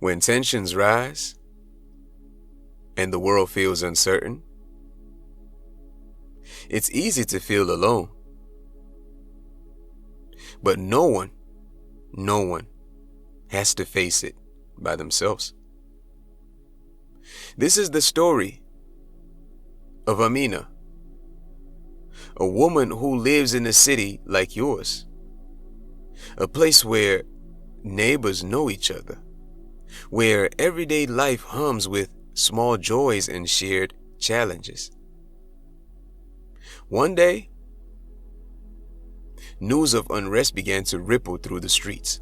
When tensions rise and the world feels uncertain, it's easy to feel alone. But no one has to face it by themselves. This is the story of Amina, a woman who lives in a city like yours, a place where neighbors know each other, where everyday life hums with small joys and shared challenges. One day, news of unrest began to ripple through the streets.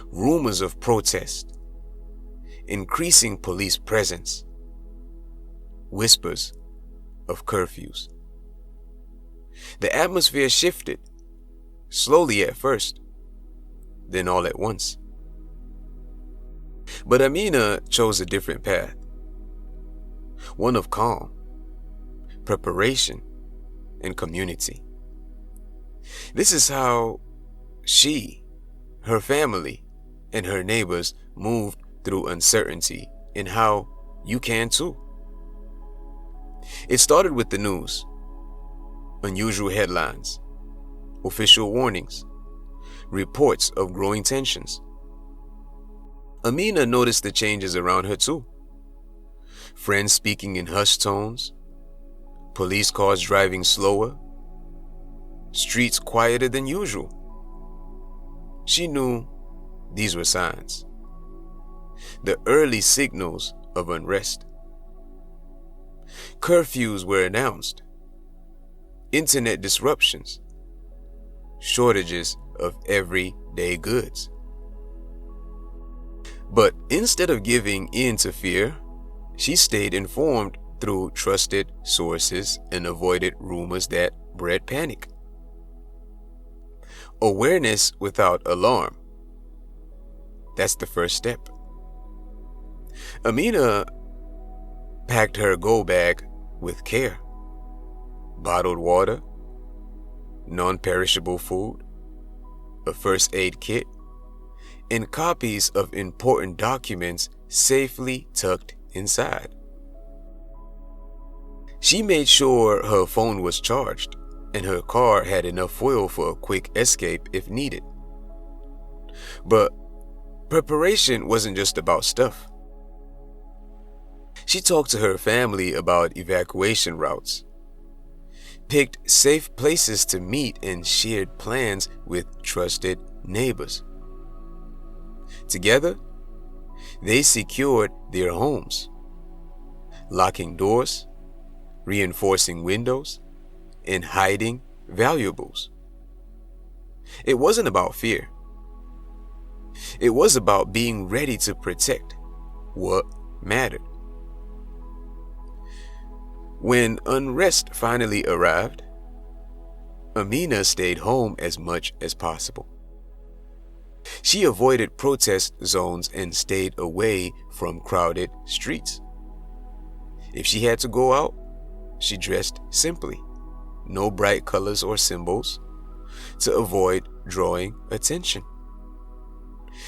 Rumors of protest, increasing police presence, whispers of curfews. The atmosphere shifted, slowly at first, then all at once. But Amina chose a different path, one of calm, preparation, and community. This is how she, her family, and her neighbors moved through uncertainty, and how you can too. It started with the news, unusual headlines, official warnings, reports of growing tensions. Amina noticed the changes around her too. Friends speaking in hushed tones, police cars driving slower, streets quieter than usual. She knew these were signs, the early signals of unrest. Curfews were announced, internet disruptions, shortages of everyday goods. But instead of giving in to fear, she stayed informed through trusted sources and avoided rumors that bred panic. Awareness without alarm. That's the first step. Amina packed her go bag with care. Bottled water, non-perishable food, a first aid kit, and copies of important documents safely tucked inside. She made sure her phone was charged and her car had enough fuel for a quick escape if needed. But preparation wasn't just about stuff. She talked to her family about evacuation routes, picked safe places to meet, and shared plans with trusted neighbors. Together, they secured their homes, locking doors, reinforcing windows, and hiding valuables. It wasn't about fear. It was about being ready to protect what mattered. When unrest finally arrived, Amina stayed home as much as possible. She avoided protest zones and stayed away from crowded streets. If she had to go out, she dressed simply, no bright colors or symbols, to avoid drawing attention.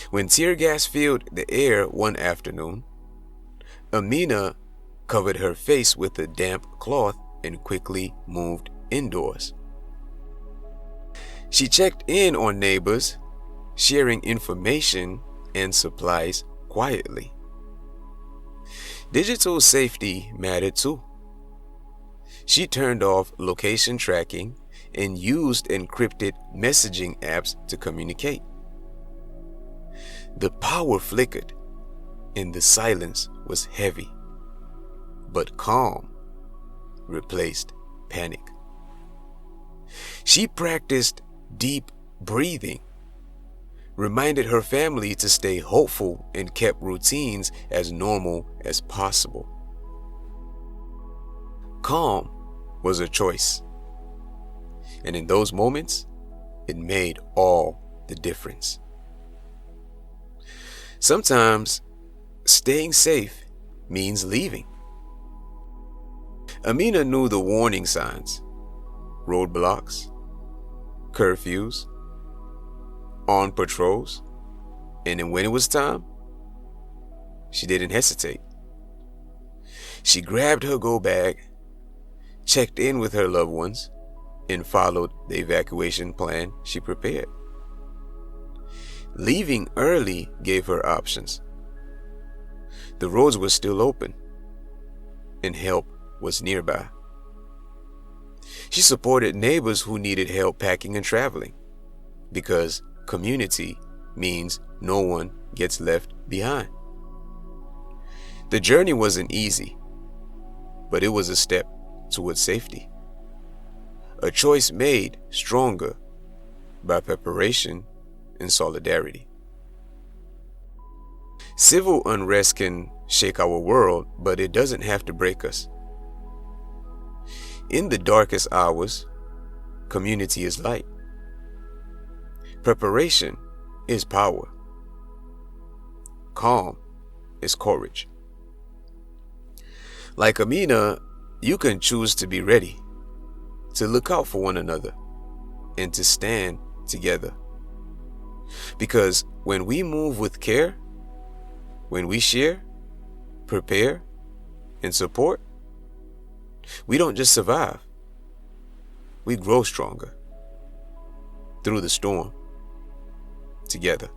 When tear gas filled the air one afternoon, Amina covered her face with a damp cloth and quickly moved indoors. She checked in on neighbors, sharing information and supplies quietly. Digital safety mattered too. She turned off location tracking and used encrypted messaging apps to communicate. The power flickered and the silence was heavy, but calm replaced panic. She practiced deep breathing, reminded her family to stay hopeful, and kept routines as normal as possible. Calm was a choice, and in those moments, it made all the difference. Sometimes staying safe means leaving. Amina knew the warning signs: roadblocks, curfews, on patrols, and then when it was time, She didn't hesitate. She grabbed her go bag, checked in with her loved ones, and followed the evacuation plan she prepared. Leaving early gave her options. The roads were still open, and help was nearby. She supported neighbors who needed help packing and traveling, because community means no one gets left behind. The journey wasn't easy, but it was a step towards safety. A choice made stronger by preparation and solidarity. Civil unrest can shake our world, but it doesn't have to break us. In the darkest hours, community is light. Preparation is power. Calm is courage. Like Amina, you can choose to be ready, to look out for one another, and to stand together. Because when we move with care, when we share, prepare, and support, we don't just survive. We grow stronger through the storm together.